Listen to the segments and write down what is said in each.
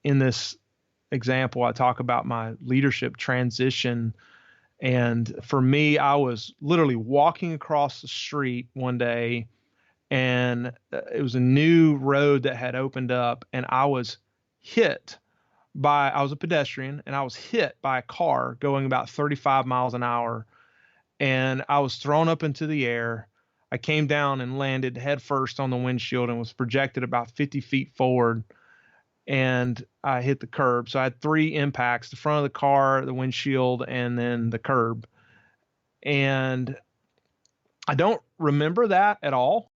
in this example, I talk about my leadership transition. And for me, I was literally walking across the street one day, and it was a new road that had opened up, and I was a pedestrian, and I was hit by a car going about 35 miles an hour, and I was thrown up into the air. I came down and landed head first on the windshield and was projected about 50 feet forward, and I hit the curb. So I had 3 impacts: the front of the car, the windshield, and then the curb. And I don't remember that at all.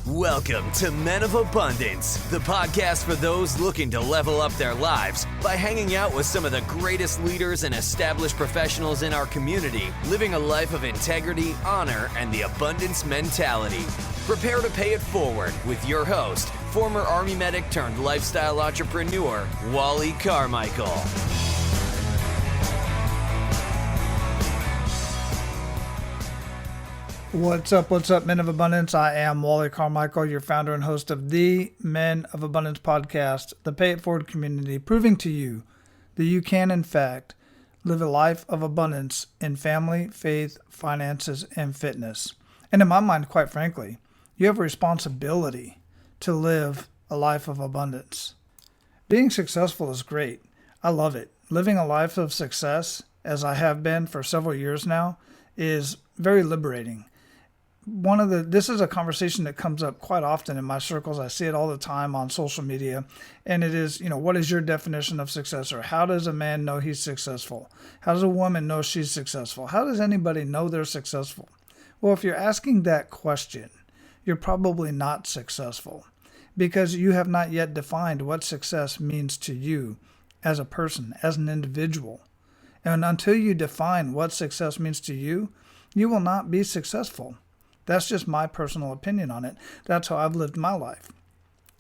Welcome to Men of Abundance, the podcast for those looking to level up their lives by hanging out with some of the greatest leaders and established professionals in our community, living a life of integrity, honor, and the abundance mentality. Prepare to pay it forward with your host, former Army medic turned lifestyle entrepreneur, Wally Carmichael. What's up, Men of Abundance? I am Wally Carmichael, your founder and host of the Men of Abundance podcast, the Pay It Forward community, proving to you that you can, in fact, live a life of abundance in family, faith, finances, and fitness. And in my mind, quite frankly, you have a responsibility to live a life of abundance. Being successful is great. I love it. Living a life of success, as I have been for several years now, is very liberating. This is a conversation that comes up quite often in my circles. I see it all the time on social media. And it is, what is your definition of success? Or how does a man know he's successful? How does a woman know she's successful? How does anybody know they're successful? Well, if you're asking that question, you're probably not successful because you have not yet defined what success means to you as a person, as an individual. And until you define what success means to you, you will not be successful. That's just my personal opinion on it. That's how I've lived my life.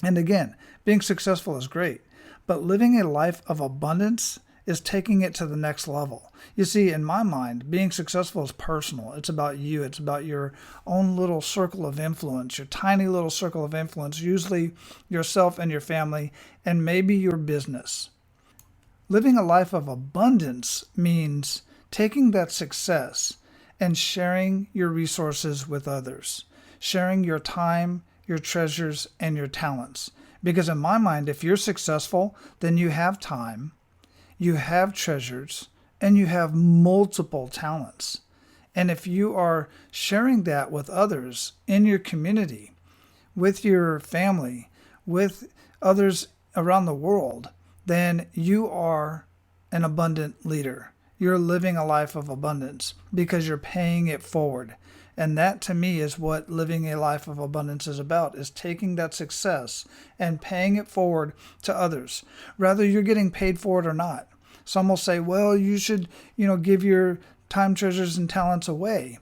And again, being successful is great, but living a life of abundance is taking it to the next level. You see, in my mind, being successful is personal. It's about you. It's about your own little circle of influence, your tiny little circle of influence, usually yourself and your family, and maybe your business. Living a life of abundance means taking that success and sharing your resources with others, sharing your time, your treasures, and your talents. Because in my mind, if you're successful, then you have time, you have treasures, and you have multiple talents. And if you are sharing that with others in your community, with your family, with others around the world, then you are an abundant leader. You're living a life of abundance because you're paying it forward. And that to me is what living a life of abundance is about, is taking that success and paying it forward to others, whether you're getting paid for it or not. Some will say, well, you should, give your time, treasures, and talents away.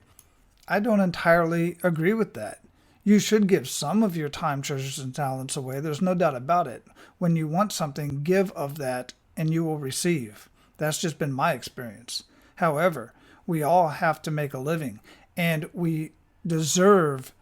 I don't entirely agree with that. You should give some of your time, treasures, and talents away. There's no doubt about it. When you want something, give of that and you will receive. That's just been my experience. However, we all have to make a living, and we deserve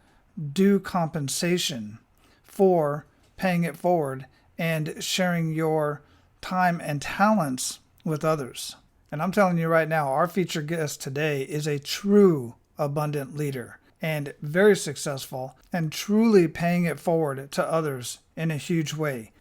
due compensation for paying it forward and sharing your time and talents with others. And I'm telling you right now, our featured guest today is a true abundant leader and very successful and truly paying it forward to others in a huge way.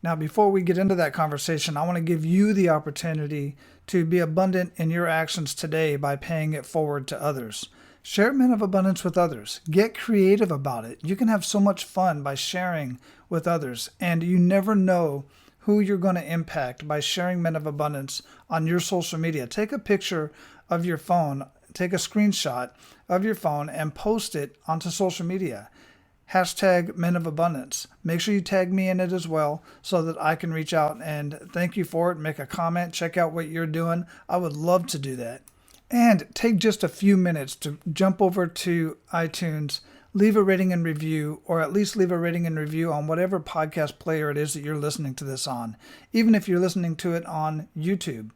Now, before we get into that conversation, I want to give you the opportunity to be abundant in your actions today by paying it forward to others. Share Men of Abundance with others. Get creative about it. You can have so much fun by sharing with others, and you never know who you're going to impact by sharing Men of Abundance on your social media. Take a picture of your phone, take a screenshot of your phone, and post it onto social media. Hashtag Men of Abundance. Make sure you tag me in it as well so that I can reach out and thank you for it, make a comment, check out what you're doing. I would love to do that. And take just a few minutes to jump over to iTunes, leave a rating and review, or at least leave a rating and review on whatever podcast player it is that you're listening to this on, even if you're listening to it on YouTube.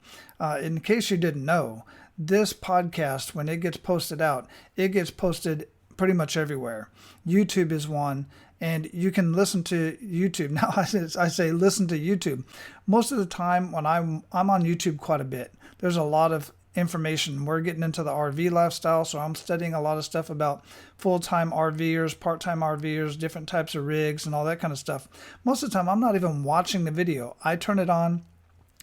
In case you didn't know, this podcast, when it gets posted out, it gets posted pretty much everywhere. YouTube is one, and you can listen to YouTube. Now I say listen to YouTube. Most of the time when I'm on YouTube quite a bit, there's a lot of information. We're getting into the RV lifestyle, so I'm studying a lot of stuff about full-time RVers, part-time RVers, different types of rigs and all that kind of stuff. Most of the time I'm not even watching the video. I turn it on,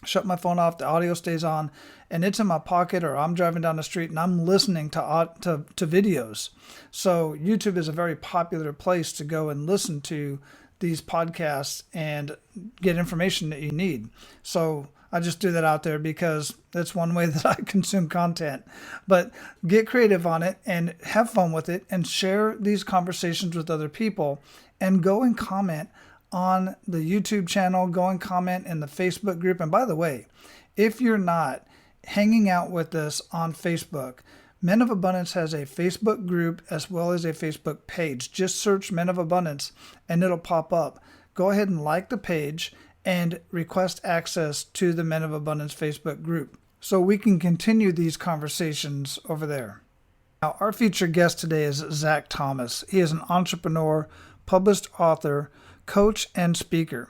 shut my phone off, the audio stays on, and it's in my pocket, or I'm driving down the street and I'm listening to videos. So YouTube is a very popular place to go and listen to these podcasts and get information that you need. So I just do that out there because that's one way that I consume content. But get creative on it and have fun with it and share these conversations with other people, and go and comment on the YouTube channel, go and comment in the Facebook group. And by the way, if you're not hanging out with us on Facebook, Men of Abundance has a Facebook group as well as a Facebook page. Just search Men of Abundance and it'll pop up. Go ahead and like the page and request access to the Men of Abundance Facebook group so we can continue these conversations over there. Now, our featured guest today is Zach Thomas. He is an entrepreneur, published author, coach, and speaker.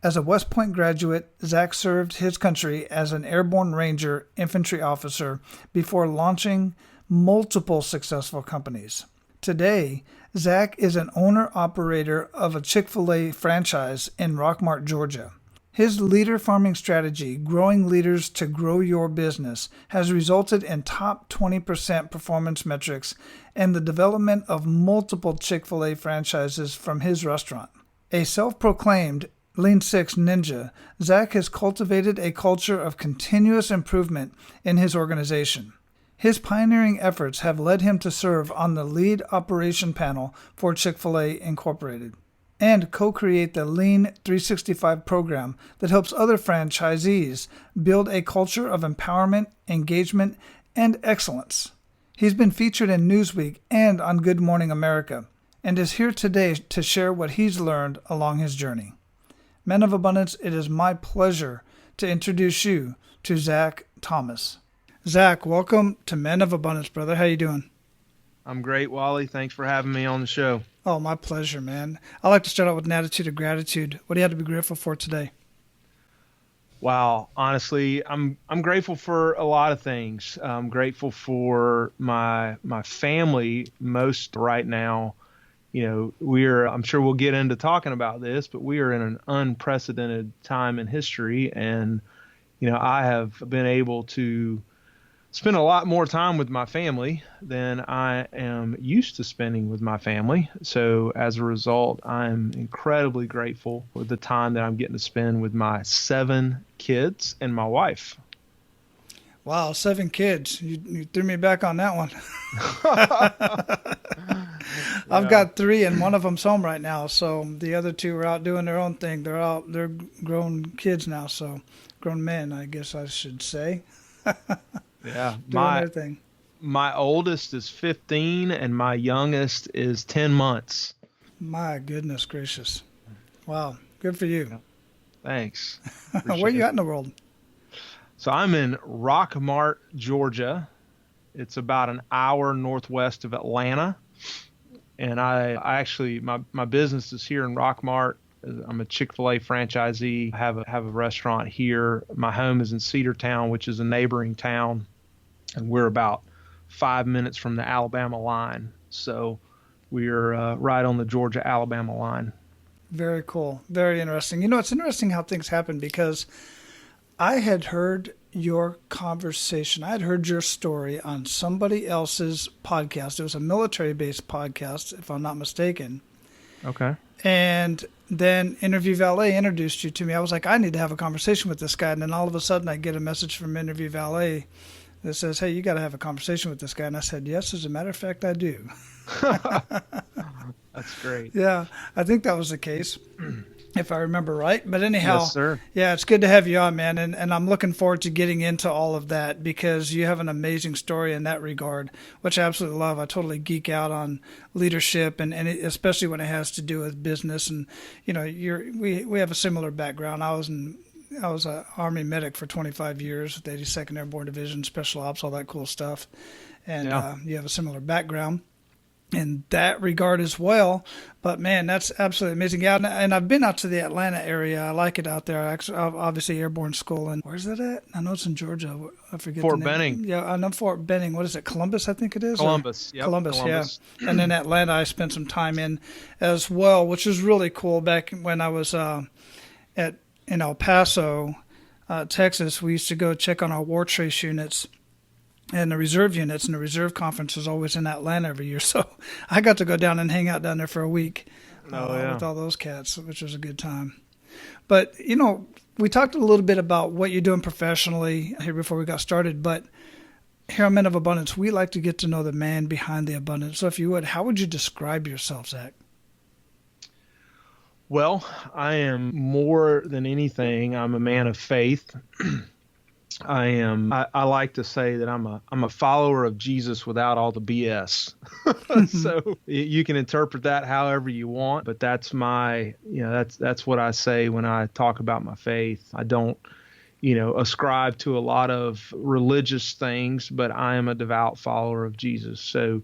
As a West Point graduate, Zach served his country as an Airborne Ranger Infantry Officer before launching multiple successful companies. Today, Zach is an owner-operator of a Chick-fil-A franchise in Rockmart, Georgia. His leader farming strategy, growing leaders to grow your business, has resulted in top 20% performance metrics and the development of multiple Chick-fil-A franchises from his restaurant. A self-proclaimed Lean Six Ninja, Zach has cultivated a culture of continuous improvement in his organization. His pioneering efforts have led him to serve on the lead operation panel for Chick-fil-A Incorporated and co-create the Lean 365 program that helps other franchisees build a culture of empowerment, engagement, and excellence. He's been featured in Newsweek and on Good Morning America, and is here today to share what he's learned along his journey. Men of Abundance, it is my pleasure to introduce you to Zach Thomas. Zach, welcome to Men of Abundance, brother. How you doing? I'm great, Wally. Thanks for having me on the show. Oh, my pleasure, man. I like to start out with an attitude of gratitude. What do you have to be grateful for today? Wow. Honestly, I'm grateful for a lot of things. I'm grateful for my family most right now. You know, I'm sure we'll get into talking about this, but we are in an unprecedented time in history. And, you know, I have been able to spend a lot more time with my family than I am used to spending with my family. So as a result, I'm incredibly grateful for the time that I'm getting to spend with my 7 kids and my wife. Wow, 7 kids. You threw me back on that one. I've got 3 and one of them's home right now. So the other 2 are out doing their own thing. They're grown kids now. So grown men, I guess I should say. Yeah. Doing their thing. My oldest is 15 and my youngest is 10 months. My goodness gracious. Wow. Good for you. Thanks. Where you at in the world? So I'm in Rockmart, Georgia. It's about an hour northwest of Atlanta. And I actually, my business is here in Rockmart. I'm a Chick-fil-A franchisee. I have a restaurant here. My home is in Cedartown, which is a neighboring town. And we're about 5 minutes from the Alabama line. So we're right on the Georgia-Alabama line. Very cool. Very interesting. You know, it's interesting how things happen because I had heard your conversation. I had heard your story on somebody else's podcast. It was a military-based podcast, if I'm not mistaken. Okay. And then Interview Valet introduced you to me. I was like, I need to have a conversation with this guy. And then all of a sudden I get a message from Interview Valet that says, hey, you got to have a conversation with this guy. And I said, yes, as a matter of fact, I do. That's great. Yeah, I think that was the case, if I remember right. But anyhow, yes, sir. Yeah, it's good to have you on, man. And I'm looking forward to getting into all of that because you have an amazing story in that regard, which I absolutely love. I totally geek out on leadership and especially when it has to do with business. And, you know, we have a similar background. I was an Army medic for 25 years with the 82nd Airborne Division, Special Ops, all that cool stuff. And yeah. You have a similar background. in that regard as well. But man, that's absolutely amazing. Yeah, and I've been out to the Atlanta area. I like it out there. Actually, obviously Airborne School, and where's that at? I know it's in Georgia. I forget Fort the name. Benning. Yeah, I know Fort Benning. What is it? Columbus, I think it is. Columbus. Yep, Columbus. Columbus. Yeah. And then Atlanta, I spent some time in as well, which was really cool. Back when I was in El Paso, Texas, we used to go check on our war trace units and the reserve units, and the reserve conference was always in Atlanta every year. So I got to go down and hang out down there for a week with all those cats, which was a good time. But, we talked a little bit about what you're doing professionally here before we got started, but here on Men of Abundance, we like to get to know the man behind the abundance. So if you would, how would you describe yourself, Zach? Well, I am more than anything, I'm a man of faith. I like to say that I'm a follower of Jesus without all the BS. So you can interpret that however you want, but that's that's what I say when I talk about my faith. I don't, ascribe to a lot of religious things, but I am a devout follower of Jesus. So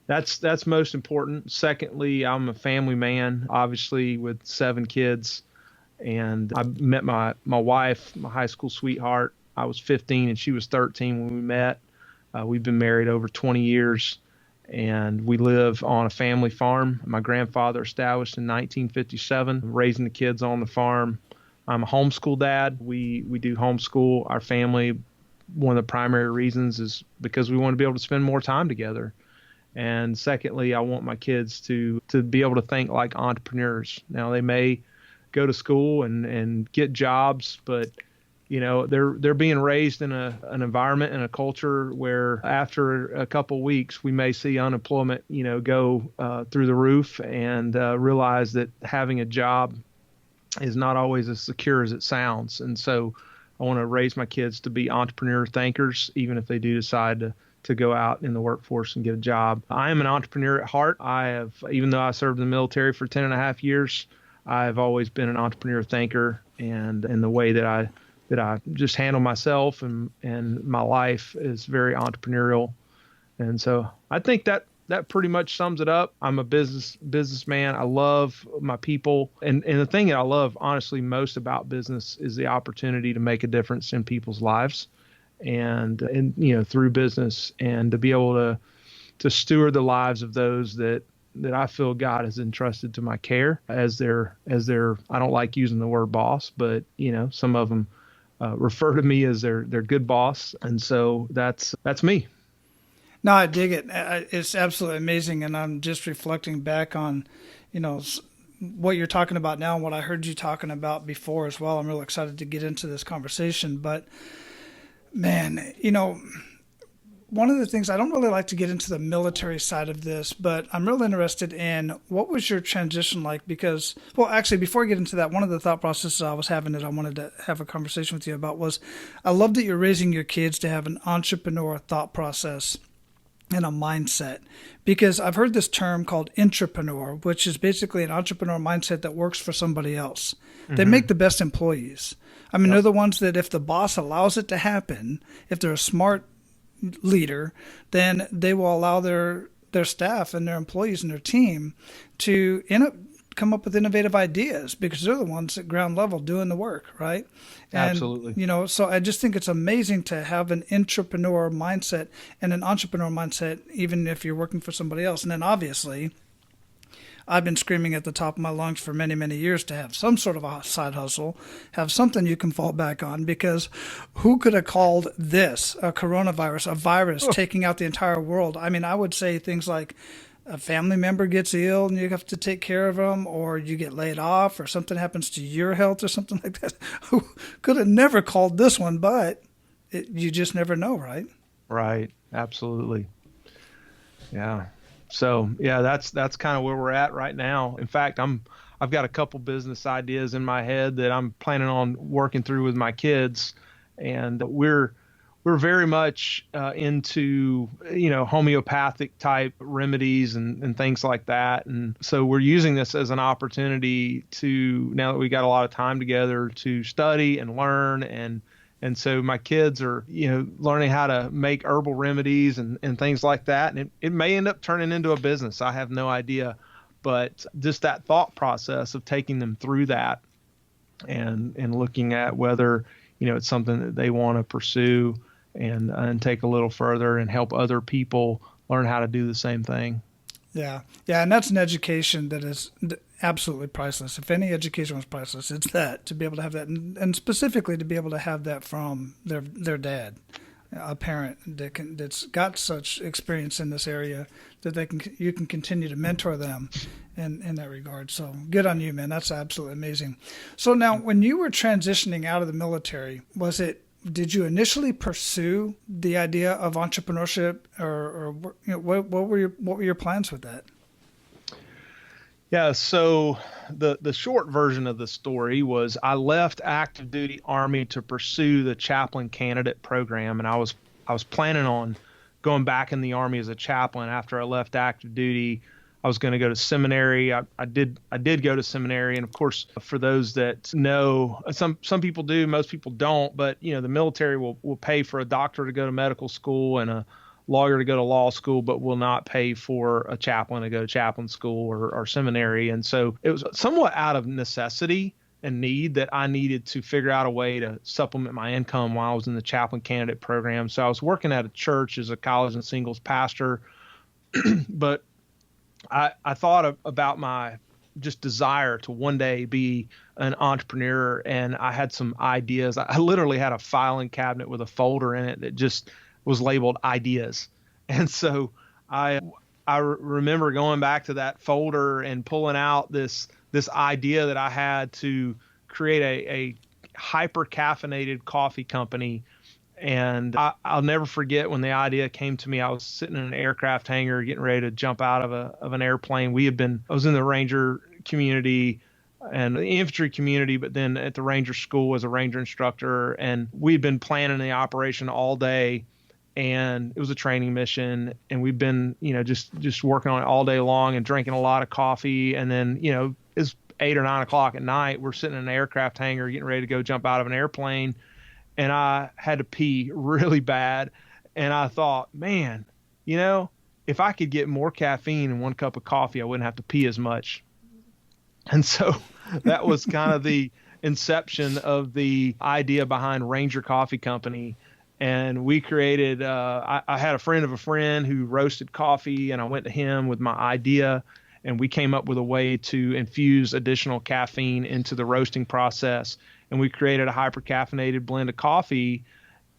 that's most important. Secondly, I'm a family man, obviously with 7 kids, and I met my wife, my high school sweetheart. I was 15 and she was 13 when we met. We've been married over 20 years, and we live on a family farm. My grandfather established in 1957, raising the kids on the farm. I'm a homeschool dad. We do homeschool our family. One of the primary reasons is because we want to be able to spend more time together. And secondly, I want my kids to be able to think like entrepreneurs. Now, they may go to school and get jobs, but they're being raised in an environment and a culture where after a couple of weeks we may see unemployment, go through the roof, and realize that having a job is not always as secure as it sounds. And so I want to raise my kids to be entrepreneur thinkers, even if they do decide to go out in the workforce and get a job. I am an entrepreneur at heart. Even though I served in the military for 10 and a half years, I've always been an entrepreneur thinker, and in the way that I just handle myself and my life is very entrepreneurial. And so I think that pretty much sums it up. I'm a businessman. I love my people. And the thing that I love, honestly, most about business is the opportunity to make a difference in people's lives and through business, and to be able to steward the lives of those that I feel God has entrusted to my care as their, I don't like using the word boss, but some of them refer to me as their good boss. And so that's me. No, I dig it. It's absolutely amazing. And I'm just reflecting back on, what you're talking about now and what I heard you talking about before as well. I'm real excited to get into this conversation. But man, one of the things, I don't really like to get into the military side of this, but I'm real interested in what was your transition like? Because, well, actually, before I get into that, one of the thought processes I was having that I wanted to have a conversation with you about was, I love that you're raising your kids to have an entrepreneur thought process and a mindset, because I've heard this term called entrepreneur, which is basically an entrepreneur mindset that works for somebody else. Mm-hmm. They make the best employees. I mean, They're the ones that if the boss allows it to happen, if they're a smart leader, then they will allow their staff and their employees and their team to come up with innovative ideas, because they're the ones at ground level doing the work, right? And, absolutely. So I just think it's amazing to have an entrepreneur mindset and an entrepreneur mindset, even if you're working for somebody else. And then obviously, I've been screaming at the top of my lungs for many, many years to have some sort of a side hustle, have something you can fall back on, because who could have called this a coronavirus, a virus taking out the entire world? I mean, I would say things like a family member gets ill and you have to take care of them, or you get laid off, or something happens to your health or something like that. Who could have never called this one, but you just never know, right? Right. Absolutely. Yeah. So yeah, that's kind of where we're at right now. In fact, I've got a couple business ideas in my head that I'm planning on working through with my kids, and we're very much into homeopathic type remedies and things like that. And so we're using this as an opportunity to, now that we got a lot of time together, to study and learn and And so my kids are, learning how to make herbal remedies and things like that. And it may end up turning into a business. I have no idea. But just that thought process of taking them through that and looking at whether, it's something that they want to pursue and take a little further and help other people learn how to do the same thing. Yeah. Yeah. And that's an education that is absolutely priceless. If any education was priceless, it's that, to be able to have that, and specifically to be able to have that from their dad, a parent that's got such experience in this area that you can continue to mentor them in that regard. So good on you, man. That's absolutely amazing. So now, when you were transitioning out of the military, did you initially pursue the idea of entrepreneurship, or what were your plans with that? Yeah, so the short version of the story was I left active duty Army to pursue the chaplain candidate program, and I was planning on going back in the Army as a chaplain after I left active duty. I was going to go to seminary. I did go to seminary, and of course, for those that know, some people do, most people don't. But the military will pay for a doctor to go to medical school and a lawyer to go to law school, but will not pay for a chaplain to go to chaplain school or seminary. And so it was somewhat out of necessity and need that I needed to figure out a way to supplement my income while I was in the chaplain candidate program. So I was working at a church as a college and singles pastor, but I thought about my just desire to one day be an entrepreneur, and I had some ideas. I literally had a filing cabinet with a folder in it that just was labeled ideas. And so I remember going back to that folder and pulling out this idea that I had to create a hyper caffeinated coffee company. And I'll never forget when the idea came to me. I was sitting in an aircraft hangar getting ready to jump out of an airplane. I was in the Ranger community and the infantry community, but then at the Ranger school as a Ranger instructor. And we'd been planning the operation all day, and it was a training mission. And we've been, just working on it all day long and drinking a lot of coffee. And then, it's 8 or 9 o'clock at night. We're sitting in an aircraft hangar getting ready to go jump out of an airplane. And I had to pee really bad. And I thought, man, if I could get more caffeine in 1 cup of coffee, I wouldn't have to pee as much. And so that was kind of the inception of the idea behind Ranger Coffee Company. And we created, I had a friend of a friend who roasted coffee, and I went to him with my idea, and we came up with a way to infuse additional caffeine into the roasting process. And we created a hyper-caffeinated blend of coffee.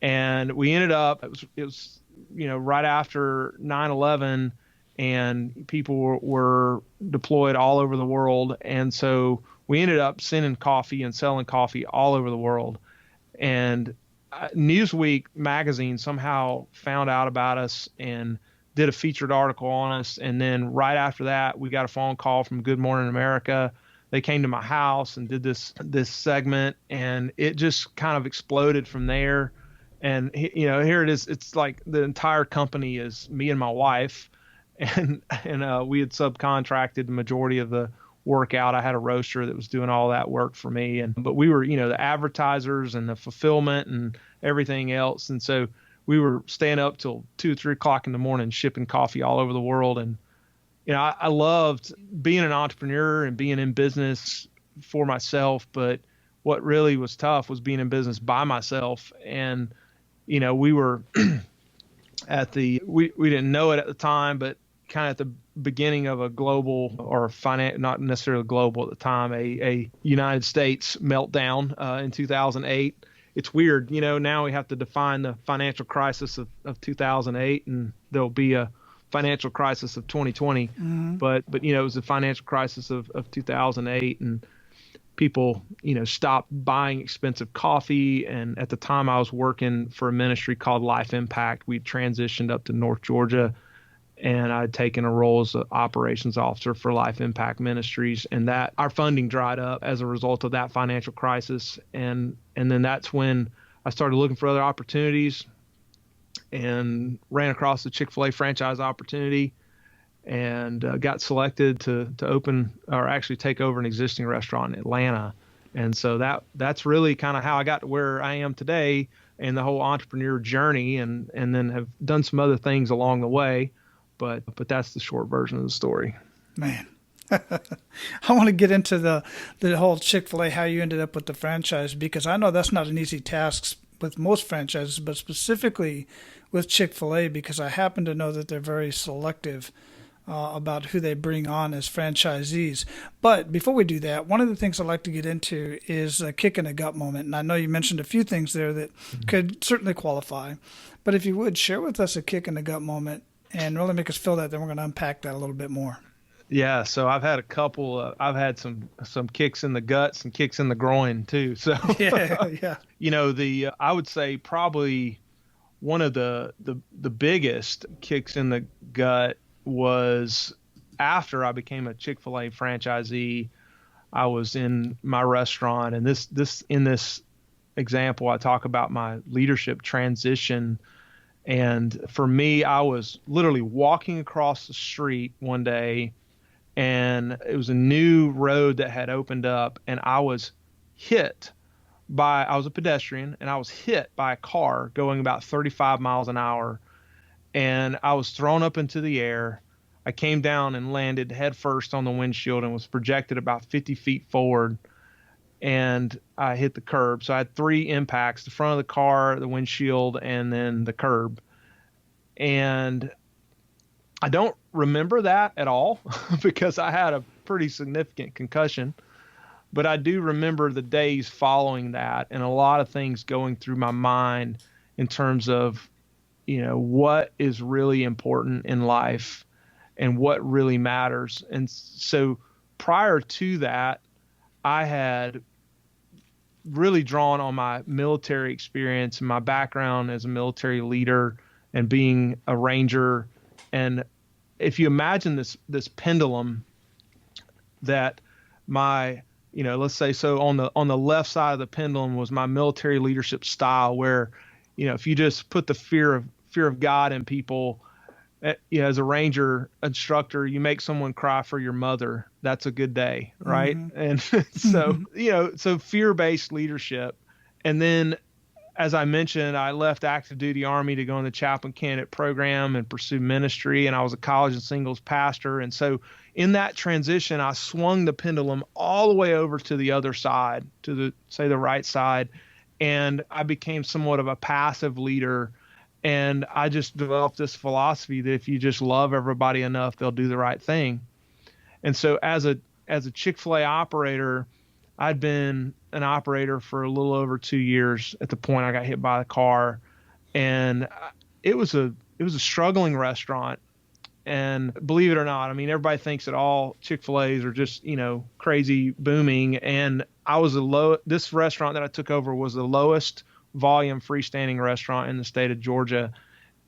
And we ended up, it was right after 9/11, and people were deployed all over the world. And so we ended up sending coffee and selling coffee all over the world. And Newsweek magazine somehow found out about us and did a featured article on us. And then right after that, we got a phone call from Good Morning America. They came to my house and did this segment, and it just kind of exploded from there. And here it is. It's like the entire company is me and my wife, and we had subcontracted the majority of the work out. I had a roaster that was doing all that work for me, but we were the advertisers and the fulfillment and everything else. And so we were staying up till 2 or 3 o'clock in the morning shipping coffee all over the world. And I loved being an entrepreneur and being in business for myself, but what really was tough was being in business by myself. And we were we didn't know it at the time, but kind of at the beginning of a global or not necessarily global at the time, a United States meltdown in 2008. It's weird, now we have to define the financial crisis of 2008, and there'll be a financial crisis of 2020. Mm-hmm. But it was the financial crisis of 2008, and people, stopped buying expensive coffee. And at the time I was working for a ministry called Life Impact. We transitioned up to North Georgia, and I'd taken a role as an operations officer for Life Impact Ministries, and that our funding dried up as a result of that financial crisis. And then that's when I started looking for other opportunities and ran across the Chick-fil-A franchise opportunity, and got selected to open, or actually take over, an existing restaurant in Atlanta. And so that's really kind of how I got to where I am today and the whole entrepreneur journey, and then have done some other things along the way. But that's the short version of the story. Man. I want to get into the whole Chick-fil-A, how you ended up with the franchise, because I know that's not an easy task with most franchises, but specifically with Chick-fil-A, because I happen to know that they're very selective about who they bring on as franchisees. But before we do that, one of the things I'd like to get into is a kick in the gut moment. And I know you mentioned a few things there that could certainly qualify. But if you would, share with us a kick in the gut moment and really make us feel that, then we're going to unpack that a little bit more. Yeah, so I've had a couple. I've had some kicks in the guts and kicks in the groin too. So yeah. I would say probably one of the biggest kicks in the gut was after I became a Chick-fil-A franchisee. I was in my restaurant, and in this example, I talk about my leadership transition. And for me, I was literally walking across the street one day, and it was a new road that had opened up, and I was a pedestrian, and I was hit by a car going about 35 miles an hour, and I was thrown up into the air. I came down and landed head first on the windshield and was projected about 50 feet forward, and I hit the curb. So I had 3 impacts: the front of the car, the windshield, and then the curb. And I don't remember that at all because I had a pretty significant concussion, but I do remember the days following that and a lot of things going through my mind in terms of, what is really important in life and what really matters. And so prior to that, I had really drawn on my military experience and my background as a military leader and being a ranger. And if you imagine this pendulum that let's say, so on the left side of the pendulum was my military leadership style, where, if you just put the fear of God in people, as a ranger instructor, you make someone cry for your mother, that's a good day, right? Mm-hmm. And so fear-based leadership. And then, as I mentioned, I left active duty Army to go in the chaplain candidate program and pursue ministry, and I was a college and singles pastor. And so in that transition, I swung the pendulum all the way over to the other side, to the right side, and I became somewhat of a passive leader. And I just developed this philosophy that if you just love everybody enough, they'll do the right thing. And so as a Chick-fil-A operator, I'd been an operator for a little over 2 years at the point I got hit by a car, and it was a struggling restaurant. And believe it or not, I mean, everybody thinks that all Chick-fil-A's are just, crazy booming. And this restaurant that I took over was the lowest volume freestanding restaurant in the state of Georgia.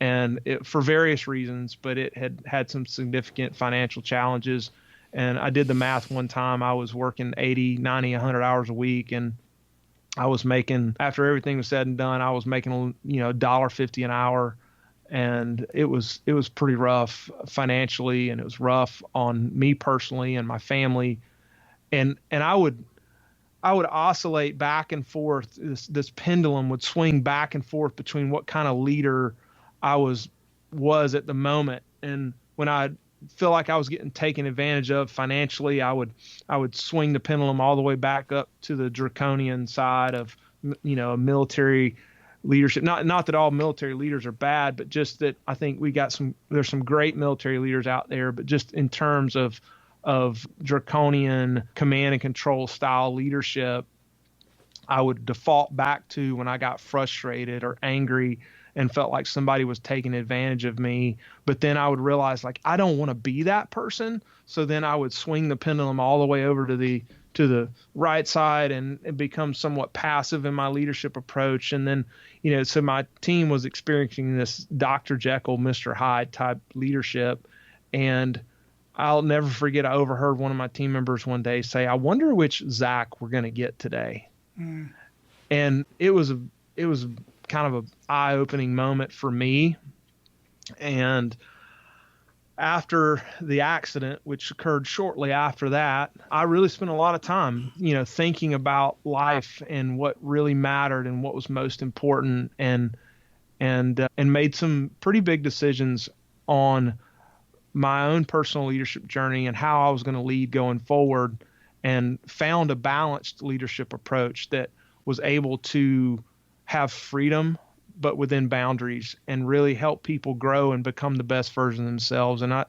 And for various reasons, but it had some significant financial challenges. And I did the math one time. I was working 80, 90, 100 hours a week. And I was making, after everything was said and done, I was making, $1.50 an hour. And it was pretty rough financially, and it was rough on me personally and my family. And I would oscillate back and forth. This pendulum would swing back and forth between what kind of leader I was at the moment. And when I feel like I was getting taken advantage of financially, I would swing the pendulum all the way back up to the draconian side of, a military leadership. Not that all military leaders are bad, but just that I think there's some great military leaders out there, but just in terms of draconian command and control style leadership, I would default back to when I got frustrated or angry and felt like somebody was taking advantage of me. But then I would realize, like, I don't want to be that person. So then I would swing the pendulum all the way over to the right side and become somewhat passive in my leadership approach. And then, so my team was experiencing this Dr. Jekyll, Mr. Hyde type leadership. And I'll never forget, I overheard one of my team members one day say, "I wonder which Zach we're going to get today." Mm. And it was kind of an eye-opening moment for me. And after the accident, which occurred shortly after that, I really spent a lot of time, thinking about life and what really mattered and what was most important, and made some pretty big decisions on my own personal leadership journey and how I was going to lead going forward, and found a balanced leadership approach that was able to have freedom but within boundaries, and really help people grow and become the best version of themselves. And I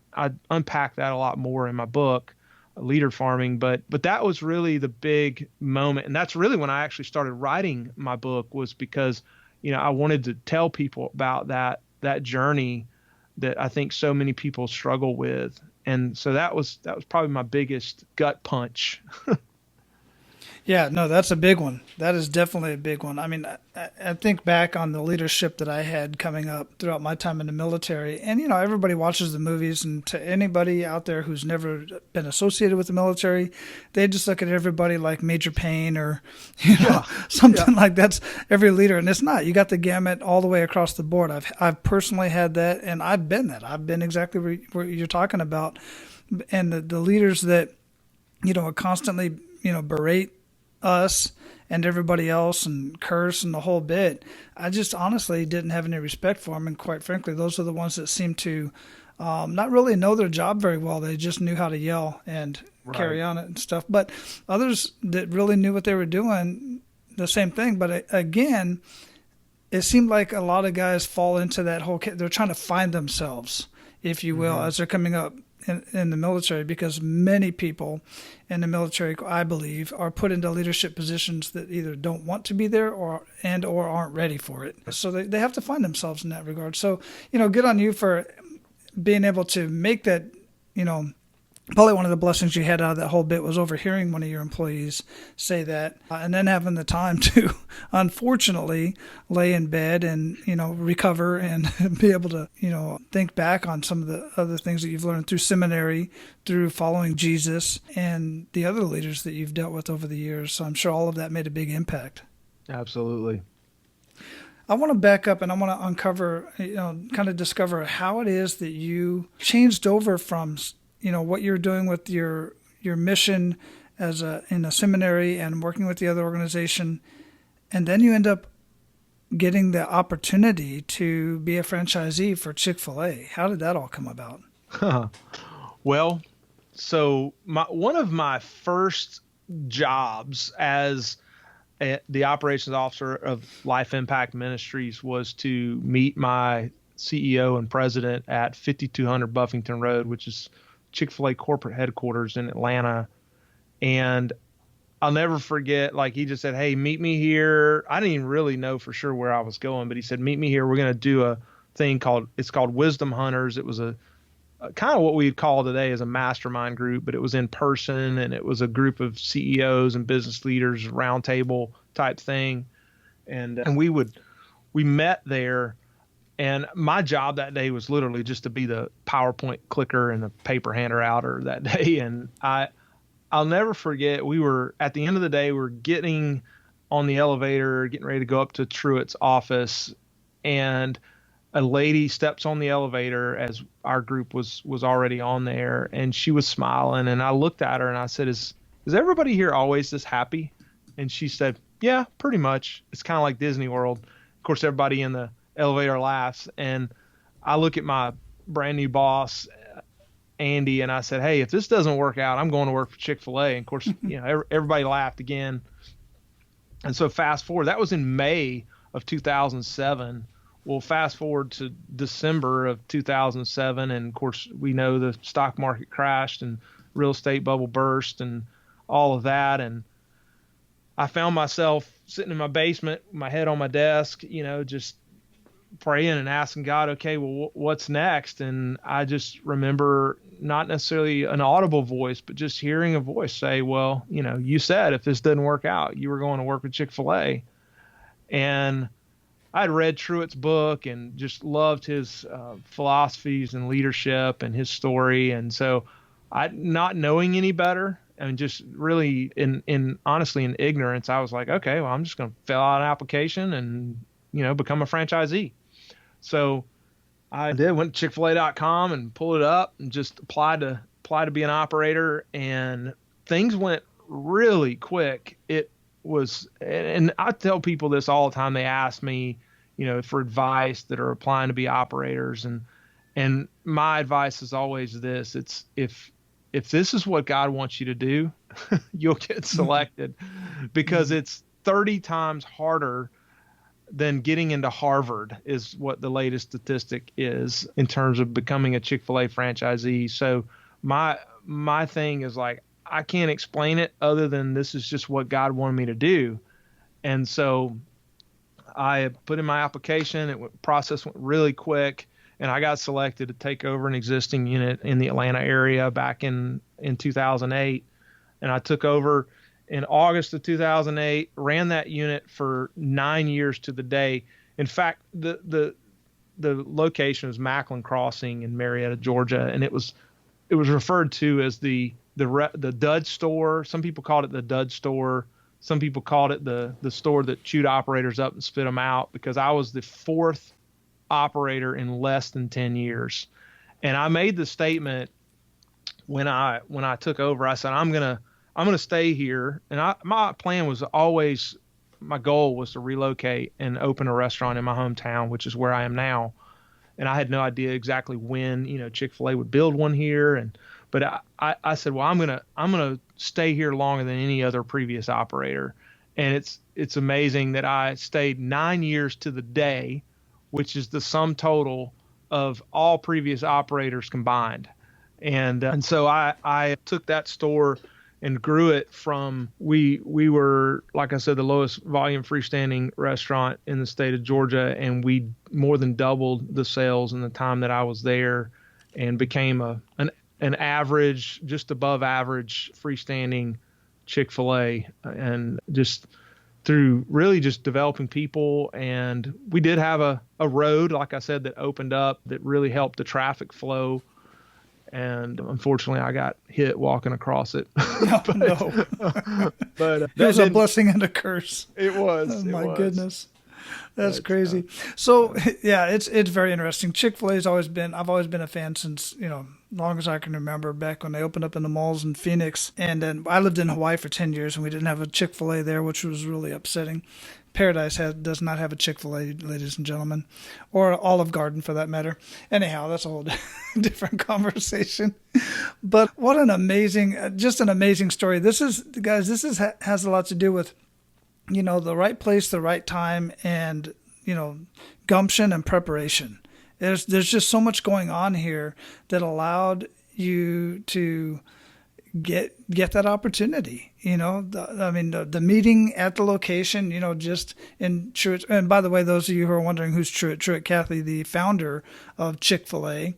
unpack that a lot more in my book, Leader Farming. But that was really the big moment. And that's really when I actually started writing my book, was because, I wanted to tell people about that journey that I think so many people struggle with. And so that was probably my biggest gut punch. Yeah, no, that's a big one. That is definitely a big one. I mean, I think back on the leadership that I had coming up throughout my time in the military. And, everybody watches the movies. And to anybody out there who's never been associated with the military, they just look at everybody like Major Payne or, something like that's every leader. And it's not. You got the gamut all the way across the board. I've personally had that, and I've been that. I've been exactly what you're talking about. And the leaders that, are constantly, berate us and everybody else and curse and the whole bit, I just honestly didn't have any respect for them. And quite frankly, those are the ones that seem to not really know their job very well. They just knew how to yell and carry on it and stuff. But others that really knew what they were doing, the same thing. But again, it seemed like a lot of guys fall into that whole, they're trying to find themselves, if you will, as they're coming up in the military, because many people in the military, I believe, are put into leadership positions that either don't want to be there or aren't ready for it. So they have to find themselves in that regard. So, good on you for being able to make that, probably one of the blessings you had out of that whole bit was overhearing one of your employees say that, and then having the time to, unfortunately, lay in bed and, recover and be able to, think back on some of the other things that you've learned through seminary, through following Jesus, and the other leaders that you've dealt with over the years. So I'm sure all of that made a big impact. Absolutely. I want to back up and I want to uncover, kind of discover how it is that you changed over from what you're doing with your mission in a seminary and working with the other organization, and then you end up getting the opportunity to be a franchisee for Chick-fil-A. How did that all come about? Well, so one of my first jobs as the operations officer of Life Impact Ministries was to meet my CEO and president at 5200 Buffington Road, which is Chick-fil-A corporate headquarters in Atlanta. And I'll never forget, like, he just said, "Hey, meet me here." I didn't even really know for sure where I was going, but he said, "Meet me here. We're going to do a thing called Wisdom Hunters." It was a kind of what we'd call today as a mastermind group, but it was in person, and it was a group of CEOs and business leaders, roundtable type thing. And we met there. And my job that day was literally just to be the PowerPoint clicker and the paper hander outer that day. And I'll never forget, we were, at the end of the day, we're getting on the elevator, getting ready to go up to Truett's office. And a lady steps on the elevator as our group was already on there. And she was smiling. And I looked at her and I said, is everybody here always this happy? And she said, "Yeah, pretty much. It's kind of like Disney World." Of course, everybody in the elevator laughs, and I look at my brand new boss, Andy, and I said, "Hey, if this doesn't work out, I'm going to work for Chick-fil-A." And of course, everybody laughed again. And so fast forward, that was in May of 2007. Well, fast forward to December of 2007, and of course, we know the stock market crashed and real estate bubble burst and all of that. And I found myself sitting in my basement, my head on my desk, just praying and asking God, okay, well, what's next? And I just remember not necessarily an audible voice, but just hearing a voice say, "Well, you said if this didn't work out, you were going to work with Chick-fil-A." And I'd read Truett's book and just loved his philosophies and leadership and his story. And so not knowing any better, and just really honestly in ignorance, I was like, okay, well, I'm just going to fill out an application and, become a franchisee. So I did, went to ChickfilA.com and pulled it up and just applied to be an operator, and things went really quick. It was, and I tell people this all the time. They ask me, for advice that are applying to be operators, and my advice is always this: it's if this is what God wants you to do, you'll get selected, because it's 30 times harder than getting into Harvard, is what the latest statistic is in terms of becoming a Chick-fil-A franchisee. So my thing is like, I can't explain it other than this is just what God wanted me to do. And so I put in my application. Process went really quick, and I got selected to take over an existing unit in the Atlanta area back in 2008. And I took over in August of 2008, ran that unit for 9 years to the day. In fact, the location was Macklin Crossing in Marietta, Georgia, and it was referred to as the dud store. Some people called it the dud store. Some people called it the store that chewed operators up and spit them out, because I was the fourth operator in less than 10 years. And I made the statement when I took over. I said, I'm gonna stay here. And my plan was always, my goal was to relocate and open a restaurant in my hometown, which is where I am now. And I had no idea exactly when, Chick-fil-A would build one here. But I said, well, I'm gonna stay here longer than any other previous operator. And it's amazing that I stayed 9 years to the day, which is the sum total of all previous operators combined. And so I took that store and grew it from, we were, like I said, the lowest volume freestanding restaurant in the state of Georgia, and we more than doubled the sales in the time that I was there, and became an average, just above average freestanding Chick-fil-A, and just through really just developing people. And we did have a road, like I said, that opened up that really helped the traffic flow. And unfortunately, I got hit walking across it. But it was a blessing and a curse. It was. Oh, my goodness. That's crazy. So yeah, it's very interesting. Chick-fil-A I've always been a fan since, long as I can remember, back when they opened up in the malls in Phoenix. And then I lived in Hawaii for 10 years, and we didn't have a Chick-fil-A there, which was really upsetting. Paradise does not have a Chick-fil-A, ladies and gentlemen, or Olive Garden for that matter. Anyhow, that's a whole different conversation. But what an amazing story. This has a lot to do with, the right place, the right time, and, gumption and preparation. There's just so much going on here that allowed you to get that opportunity. The meeting at the location, just in Truett. And by the way, those of you who are wondering who's Truett Cathy, the founder of Chick-fil-A,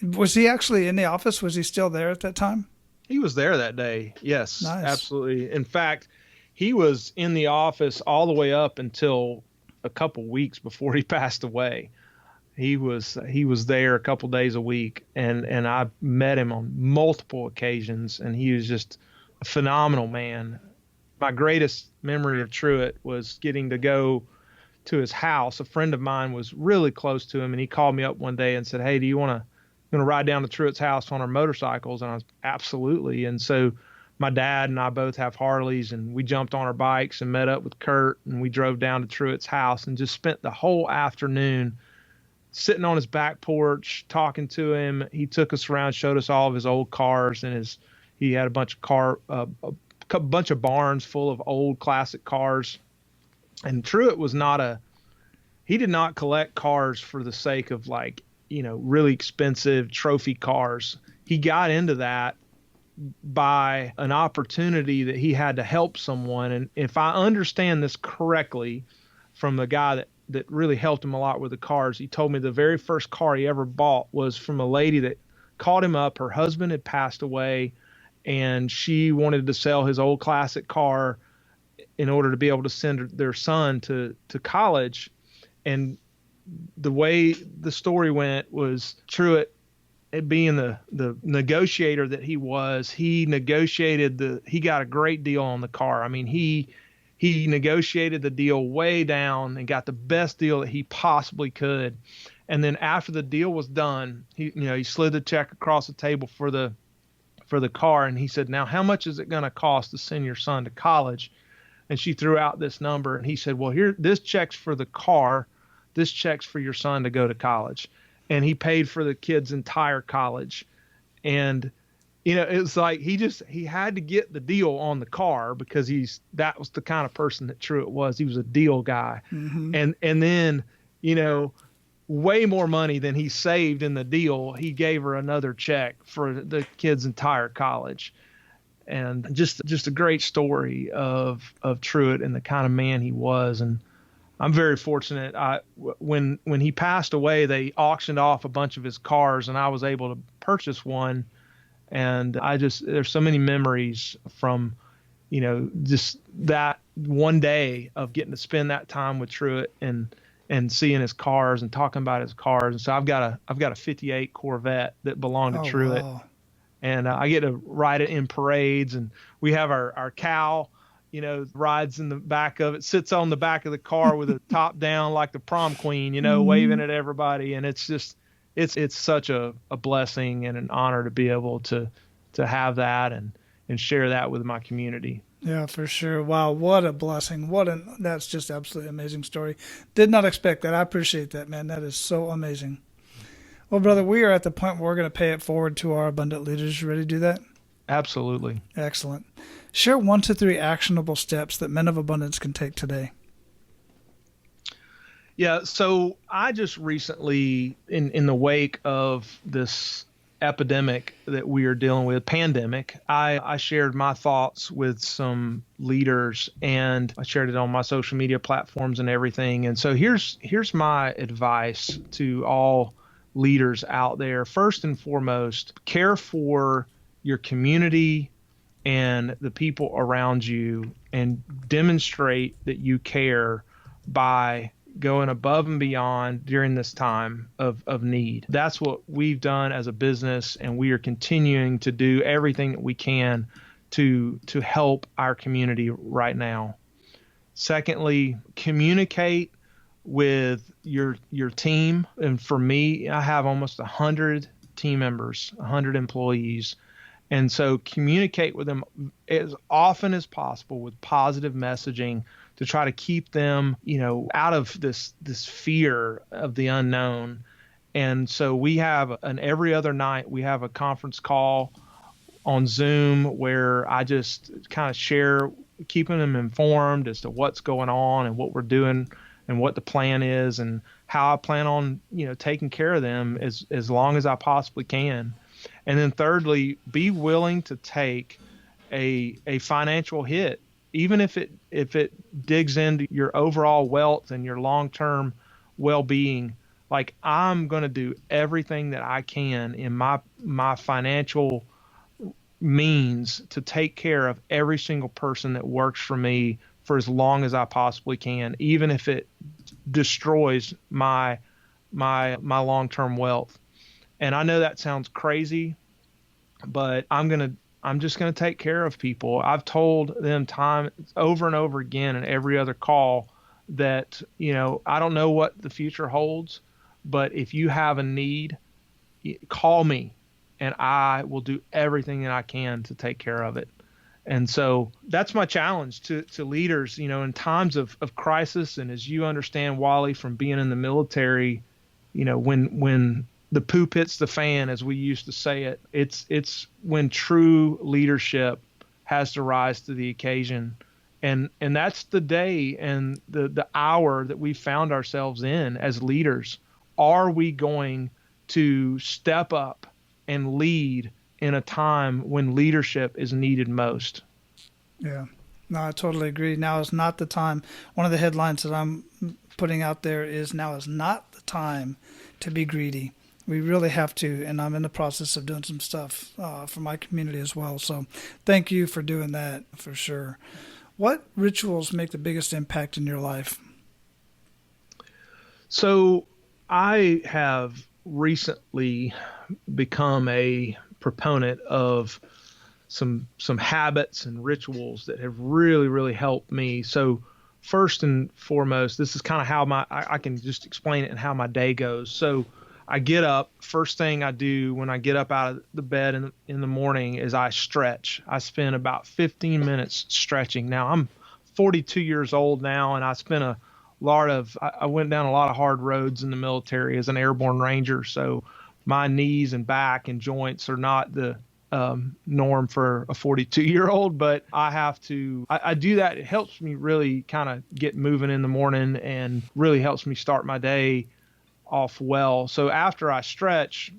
was he actually in the office? Was he still there at that time? He was there that day. Yes, nice. Absolutely. In fact, he was in the office all the way up until a couple weeks before he passed away. He was there a couple days a week, and I met him on multiple occasions, and he was just a phenomenal man. My greatest memory of Truett was getting to go to his house. A friend of mine was really close to him, and he called me up one day and said, "Hey, do you want to ride down to Truett's house on our motorcycles?" And I was, absolutely. And so my dad and I both have Harleys, and we jumped on our bikes and met up with Kurt, and we drove down to Truett's house and just spent the whole afternoon sitting on his back porch, talking to him. He took us around, showed us all of his old cars, and he had a bunch of barns full of old classic cars. And Truett was he did not collect cars for the sake of really expensive trophy cars. He got into that by an opportunity that he had to help someone. And if I understand this correctly from the guy that really helped him a lot with the cars, he told me the very first car he ever bought was from a lady that called him up. Her husband had passed away, and she wanted to sell his old classic car in order to be able to send their son to college. And the way the story went was Truett, being the negotiator that he was, he got a great deal on the car. I mean, he negotiated the deal way down and got the best deal that he possibly could. And then after the deal was done, he slid the check across the table for the car, and he said, "Now, how much is it going to cost to send your son to college?" And she threw out this number, and he said, "Well, here, this check's for the car, this check's for your son to go to college." And he paid for the kid's entire college. And it's like he had to get the deal on the car because that was the kind of person that Truett was. He was a deal guy. Mm-hmm. And then, way more money than he saved in the deal, he gave her another check for the kid's entire college. And just a great story of Truett and the kind of man he was. And I'm very fortunate. When he passed away, they auctioned off a bunch of his cars, and I was able to purchase one. And there's so many memories from, just that one day of getting to spend that time with Truett and seeing his cars and talking about his cars. And so I've got a 58 Corvette that belonged to Truett. Wow. And I get to ride it in parades, and we have our cow, rides in the back of it, sits on the back of the car with the top down like the prom queen, Mm-hmm. waving at everybody. And it's just, it's such a blessing and an honor to be able to have that and share that with my community. Yeah, for sure. Wow, what a blessing. That's just absolutely amazing story. Did not expect that. I appreciate that, man. That is so amazing. Well, brother, we are at the point where we're going to pay it forward to our abundant leaders. You ready to do that? Absolutely. Excellent. Share 1 to 3 actionable steps that men of abundance can take today. Yeah, so I just recently, in the wake of this epidemic that we are dealing with, pandemic, I shared my thoughts with some leaders, and I shared it on my social media platforms and everything. And so here's my advice to all leaders out there. First and foremost, care for your community and the people around you, and demonstrate that you care by going above and beyond during this time of need. That's what we've done as a business, and we are continuing to do everything that we can to help our community right now. Secondly, communicate with your team. And for me, I have almost 100 team members, 100 employees. And so communicate with them as often as possible with positive messaging to try to keep them, out of this fear of the unknown. And so we have every other night, we have a conference call on Zoom where I just kind of share, keeping them informed as to what's going on and what we're doing and what the plan is and how I plan on, taking care of them as long as I possibly can. And then thirdly, be willing to take a financial hit, even if it digs into your overall wealth and your long-term well-being. Like, I'm going to do everything that I can in my financial means to take care of every single person that works for me for as long as I possibly can, even if it destroys my long-term wealth. And I know that sounds crazy, but I'm just going to take care of people. I've told them time over and over again in every other call that, I don't know what the future holds, but if you have a need, call me and I will do everything that I can to take care of it. And so that's my challenge to leaders, in times of crisis. And as you understand, Wally, from being in the military, when the poop hits the fan, as we used to say it, it's when true leadership has to rise to the occasion. And that's the day and the hour that we found ourselves in as leaders. Are we going to step up and lead in a time when leadership is needed most? Yeah, no, I totally agree. Now is not the time. One of the headlines that I'm putting out there is, now is not the time to be greedy. We really have to, and I'm in the process of doing some stuff for my community as well. So thank you for doing that, for sure. What rituals make the biggest impact in your life? So I have recently become a proponent of some habits and rituals that have really, really helped me. So first and foremost, this is kind of how I can just explain it and how my day goes. So I get up. First thing I do when I get up out of the bed in the morning is I stretch. I spend about 15 minutes stretching. Now I'm 42 years old now, and I went down a lot of hard roads in the military as an Airborne Ranger. So my knees and back and joints are not the norm for a 42-year-old, but I do that. It helps me really kind of get moving in the morning and really helps me start my day off well. So after I stretch,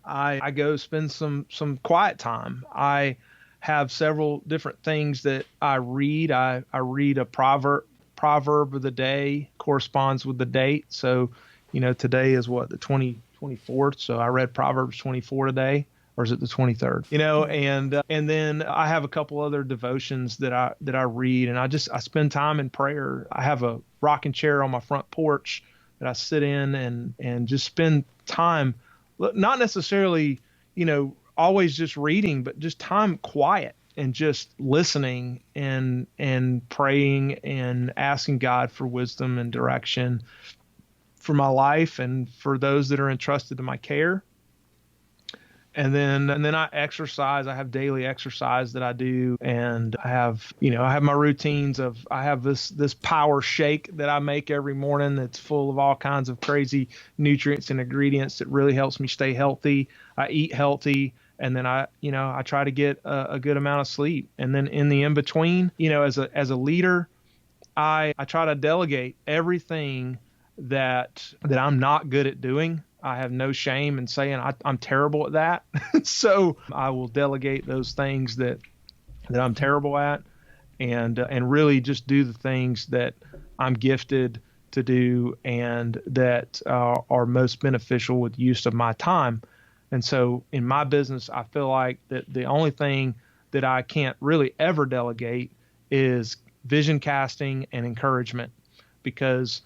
I go spend some quiet time. I have several different things that I read. I read a proverb of the day, corresponds with the date. So, today is what, the 24th. So I read Proverbs 24 today. Or is it the 23rd? And then I have a couple other devotions that I read, and I spend time in prayer. I have a rocking chair on my front porch that I sit in and just spend time, not necessarily, always just reading, but just time quiet and just listening and praying and asking God for wisdom and direction for my life and for those that are entrusted to my care. And then I exercise. I have daily exercise that I do, and I have my routines of, I have this power shake that I make every morning that's full of all kinds of crazy nutrients and ingredients that really helps me stay healthy. I eat healthy, and then I try to get a good amount of sleep. And then in the in between, as a leader, I try to delegate everything that I'm not good at doing. I have no shame in saying I'm terrible at that. So I will delegate those things that I'm terrible at and really just do the things that I'm gifted to do and that are most beneficial with use of my time. And so in my business, I feel like that the only thing that I can't really ever delegate is vision casting and encouragement, because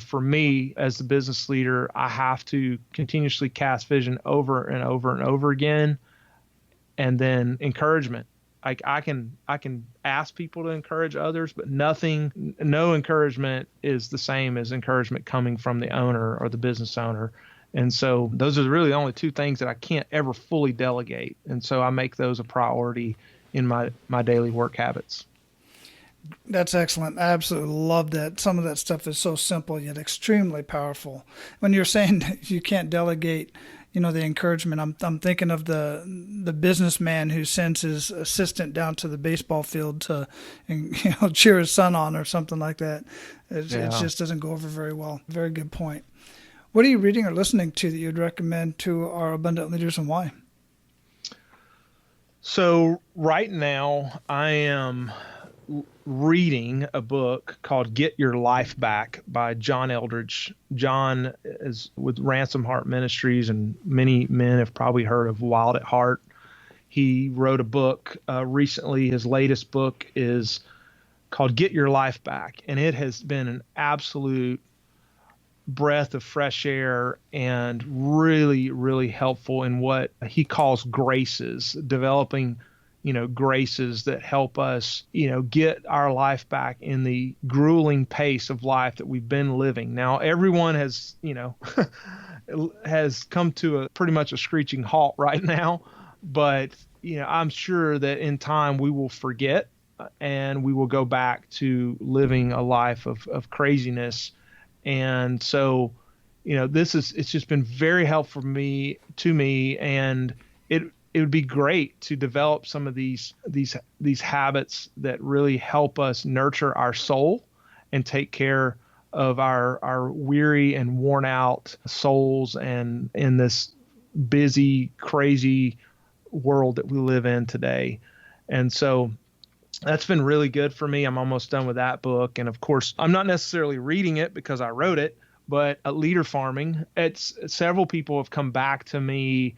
for me as the business leader, I have to continuously cast vision over and over and over again. And then encouragement. Like I can ask people to encourage others, but no encouragement is the same as encouragement coming from the owner or the business owner. And so those are really the only two things that I can't ever fully delegate. And so I make those a priority in my daily work habits. That's excellent. I absolutely love that. Some of that stuff is so simple yet extremely powerful. When you're saying that you can't delegate, the encouragement, I'm thinking of the businessman who sends his assistant down to the baseball field to cheer his son on or something like that. It just doesn't go over very well. Very good point. What are you reading or listening to that you'd recommend to our abundant leaders, and why? So right now I am reading a book called Get Your Life Back by John Eldredge. John is with Ransom Heart Ministries, and many men have probably heard of Wild at Heart. He wrote a book recently. His latest book is called Get Your Life Back, and it has been an absolute breath of fresh air and really, really helpful in what he calls graces, developing graces that help us, get our life back in the grueling pace of life that we've been living. Now, everyone has, has come to pretty much a screeching halt right now, but, I'm sure that in time we will forget and we will go back to living a life of craziness. And so, it's just been very helpful to me, and it would be great to develop some of these habits that really help us nurture our soul and take care of our weary and worn out souls and in this busy, crazy world that we live in today. And so that's been really good for me. I'm almost done with that book. And of course, I'm not necessarily reading it because I wrote it, but Leader Farming, several people have come back to me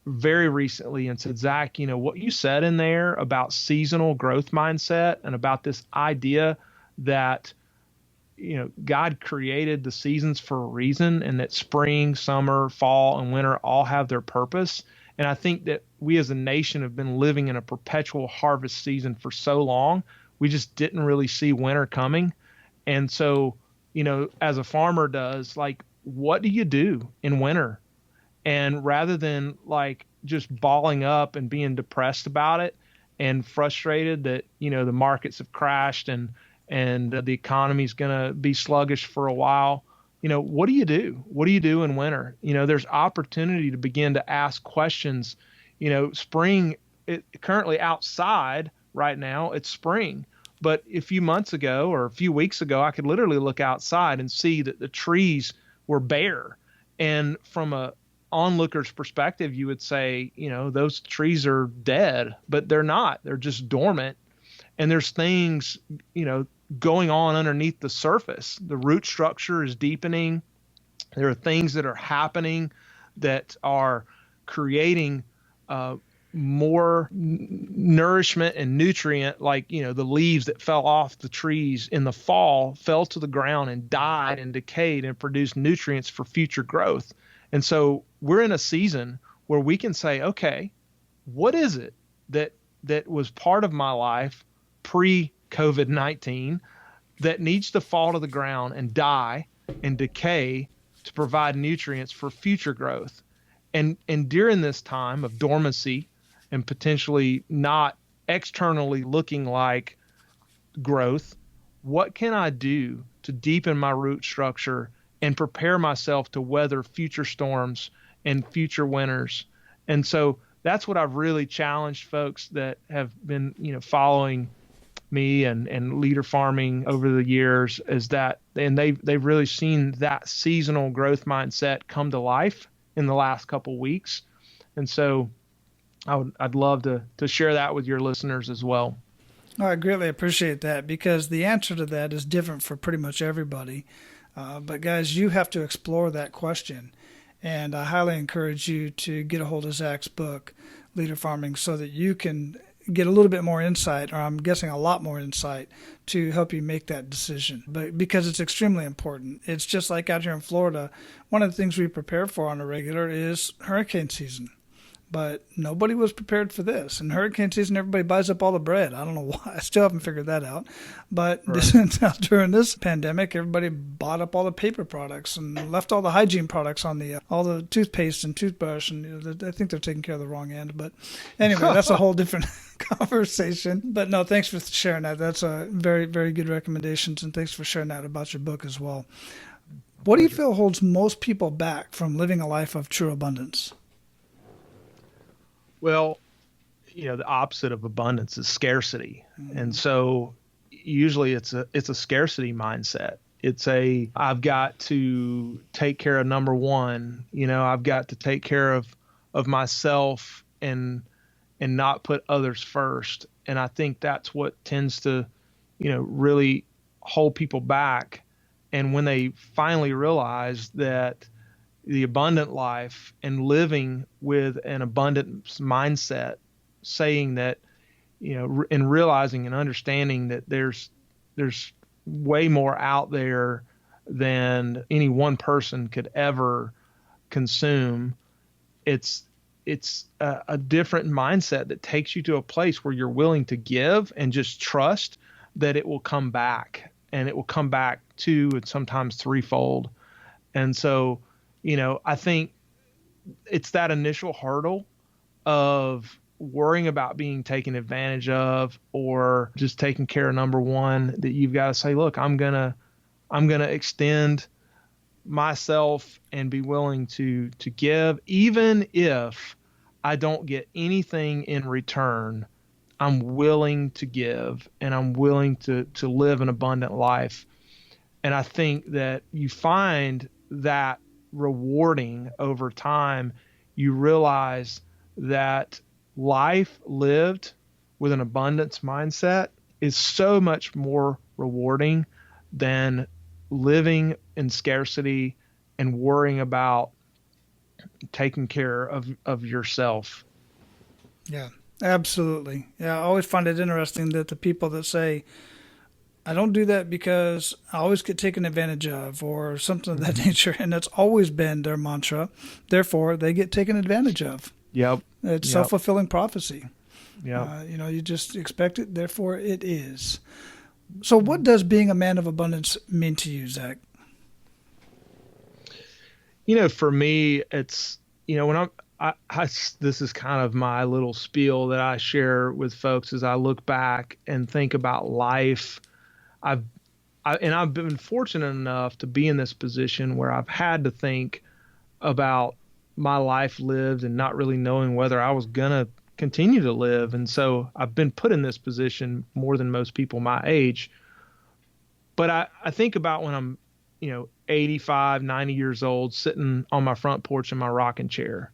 very recently and said, Zach, what you said in there about seasonal growth mindset and about this idea that, God created the seasons for a reason, and that spring, summer, fall, and winter all have their purpose. And I think that we as a nation have been living in a perpetual harvest season for so long. we just didn't really see winter coming. And so, as a farmer does, like, what do you do in winter? And rather than like just balling up and being depressed about it and frustrated that, the markets have crashed and the economy is going to be sluggish for a while, what do you do? What do you do in winter? There's opportunity to begin to ask questions. Spring, currently outside right now, it's spring. But a few months ago or a few weeks ago, I could literally look outside and see that the trees were bare. And from a onlooker's perspective, you would say, those trees are dead, but they're not. They're just dormant. And there's things, going on underneath the surface. The root structure is deepening. There are things that are happening that are creating more nourishment and nutrient, like, the leaves that fell off the trees in the fall fell to the ground and died and decayed and produced nutrients for future growth. And so we're in a season where we can say, okay, what is it that was part of my life pre-COVID-19 that needs to fall to the ground and die and decay to provide nutrients for future growth? And during this time of dormancy and potentially not externally looking like growth, what can I do to deepen my root structure and prepare myself to weather future storms and future winters? And so that's what I've really challenged folks that have been, following me and leader farming over the years, is that, and they've really seen that seasonal growth mindset come to life in the last couple weeks. And so I'd love to share that with your listeners as well. Oh, I greatly appreciate that, because the answer to that is different for pretty much everybody. But guys, you have to explore that question. And I highly encourage you to get a hold of Zach's book, Leader Farming, so that you can get a little bit more insight, or I'm guessing a lot more insight, to help you make that decision. But because it's extremely important. It's just like out here in Florida, one of the things we prepare for on a regular is hurricane season. But nobody was prepared for this. In hurricane season, everybody buys up all the bread. I don't know why. I still haven't figured that out. But during this pandemic, everybody bought up all the paper products and left all the hygiene products on all the toothpaste and toothbrush. And I think they're taking care of the wrong end. But anyway, that's a whole different conversation. But no, thanks for sharing that. That's a very, very good recommendations. And thanks for sharing that about your book as well. What do you feel holds most people back from living a life of true abundance? Well, the opposite of abundance is scarcity. Mm-hmm. And so usually it's a scarcity mindset. It's I've got to take care of number one, I've got to take care of myself and not put others first. And I think that's what tends to, really hold people back. And when they finally realize that the abundant life and living with an abundance mindset, saying that, and realizing and understanding that there's way more out there than any one person could ever consume. It's a different mindset that takes you to a place where you're willing to give and just trust that it will come back, and it will come back two and sometimes threefold. And so, I think it's that initial hurdle of worrying about being taken advantage of or just taking care of number one, that you've got to say, look, I'm going to extend myself and be willing to give, even if I don't get anything in return. I'm willing to give, and I'm willing to live an abundant life. And I think that you find that rewarding over time. You realize that life lived with an abundance mindset is so much more rewarding than living in scarcity and worrying about taking care of yourself. Yeah, absolutely. Yeah, I always find it interesting that the people that say, I don't do that because I always get taken advantage of, or something of that nature. And that's always been their mantra. Therefore, they get taken advantage of. Yep. It's self-fulfilling prophecy. Yeah. You just expect it, therefore it is. So what does being a man of abundance mean to you, Zach? For me, it's, when this is kind of my little spiel that I share with folks as I look back and think about life. I've been fortunate enough to be in this position where I've had to think about my life lived and not really knowing whether I was going to continue to live. And so I've been put in this position more than most people my age. But I think about when I'm, 85, 90 years old, sitting on my front porch in my rocking chair.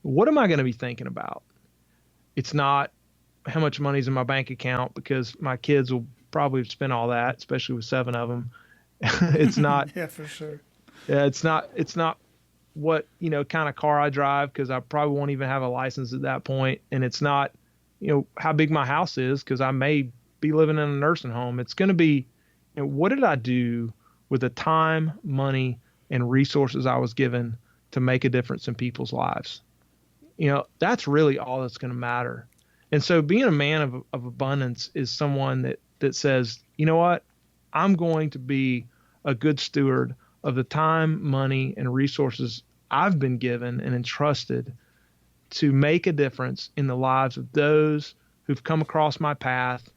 What am I going to be thinking about? It's not how much money's in my bank account, because my kids will probably spend all that, especially with 7 of them. It's not. Yeah, for sure. Yeah, it's not what, kind of car I drive, because I probably won't even have a license at that point. And it's not, how big my house is, because I may be living in a nursing home. It's going to be, what did I do with the time, money, and resources I was given to make a difference in people's lives? That's really all that's going to matter. And so being a man of abundance is someone that says, you know what, I'm going to be a good steward of the time, money, and resources I've been given and entrusted to make a difference in the lives of those who've come across my path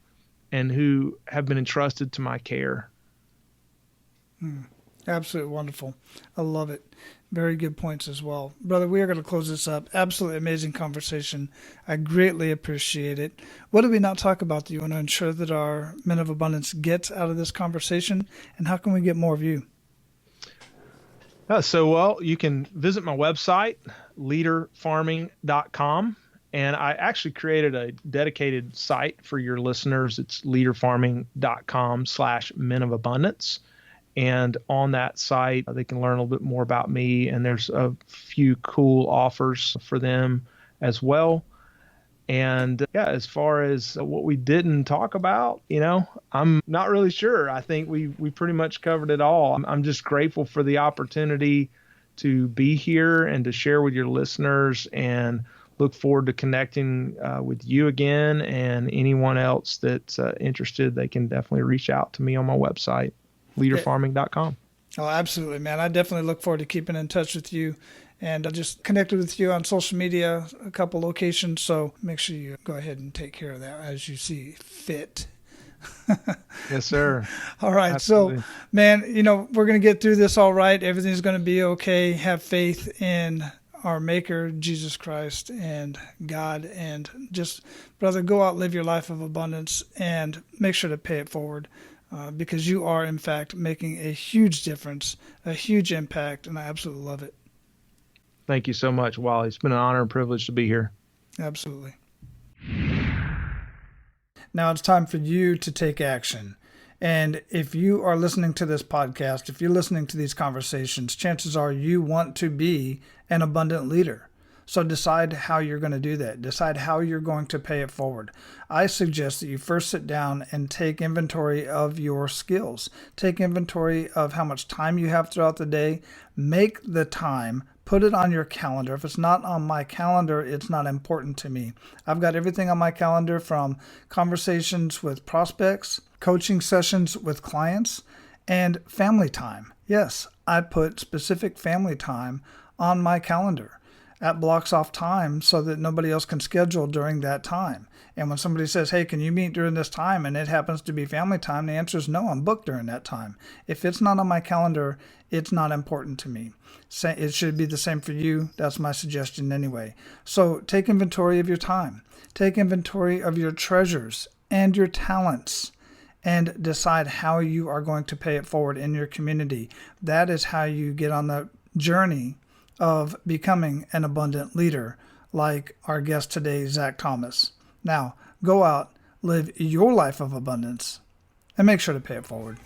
and who have been entrusted to my care. Absolutely wonderful. I love it. Very good points as well. Brother, we are going to close this up. Absolutely amazing conversation. I greatly appreciate it. What did we not talk about that you want to ensure that our Men of Abundance gets out of this conversation? And how can we get more of you? You can visit my website, leaderfarming.com. And I actually created a dedicated site for your listeners. It's leaderfarming.com/men of abundance. And on that site, they can learn a little bit more about me. And there's a few cool offers for them as well. And as far as what we didn't talk about, I'm not really sure. I think we pretty much covered it all. I'm just grateful for the opportunity to be here and to share with your listeners, and look forward to connecting with you again, and anyone else that's interested. They can definitely reach out to me on my website, leaderfarming.com. Oh, absolutely, man. I definitely look forward to keeping in touch with you. And I just connected with you on social media, a couple locations. So make sure you go ahead and take care of that as you see fit. Yes, sir. All right. Absolutely. So, man, we're going to get through this all right. Everything's going to be okay. Have faith in our Maker, Jesus Christ, and God. And just, brother, go out, live your life of abundance, and make sure to pay it forward. Because you are, in fact, making a huge difference, a huge impact, and I absolutely love it. Thank you so much, Wally. It's been an honor and privilege to be here. Absolutely. Now it's time for you to take action. And if you are listening to this podcast, if you're listening to these conversations, chances are you want to be an abundant leader. So decide how you're going to do that. Decide how you're going to pay it forward. I suggest that you first sit down and take inventory of your skills. Take inventory of how much time you have throughout the day. Make the time. Put it on your calendar. If it's not on my calendar, it's not important to me. I've got everything on my calendar, from conversations with prospects, coaching sessions with clients, and family time. Yes, I put specific family time on my calendar. That blocks off time so that nobody else can schedule during that time. And when somebody says, hey, can you meet during this time, and it happens to be family time, the answer is no, I'm booked during that time. If it's not on my calendar, it's not important to me. It should be the same for you. That's my suggestion anyway. So take inventory of your time. Take inventory of your treasures and your talents, and decide how you are going to pay it forward in your community. That is how you get on the journey of becoming an abundant leader, like our guest today, Zach Thomas. Now, go out, live your life of abundance, and make sure to pay it forward.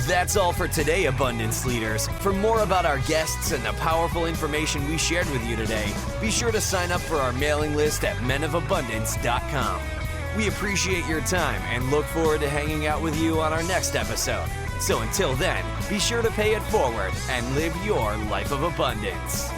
That's all for today, Abundance Leaders. For more about our guests and the powerful information we shared with you today, be sure to sign up for our mailing list at menofabundance.com. We appreciate your time and look forward to hanging out with you on our next episode. So until then, be sure to pay it forward and live your life of abundance.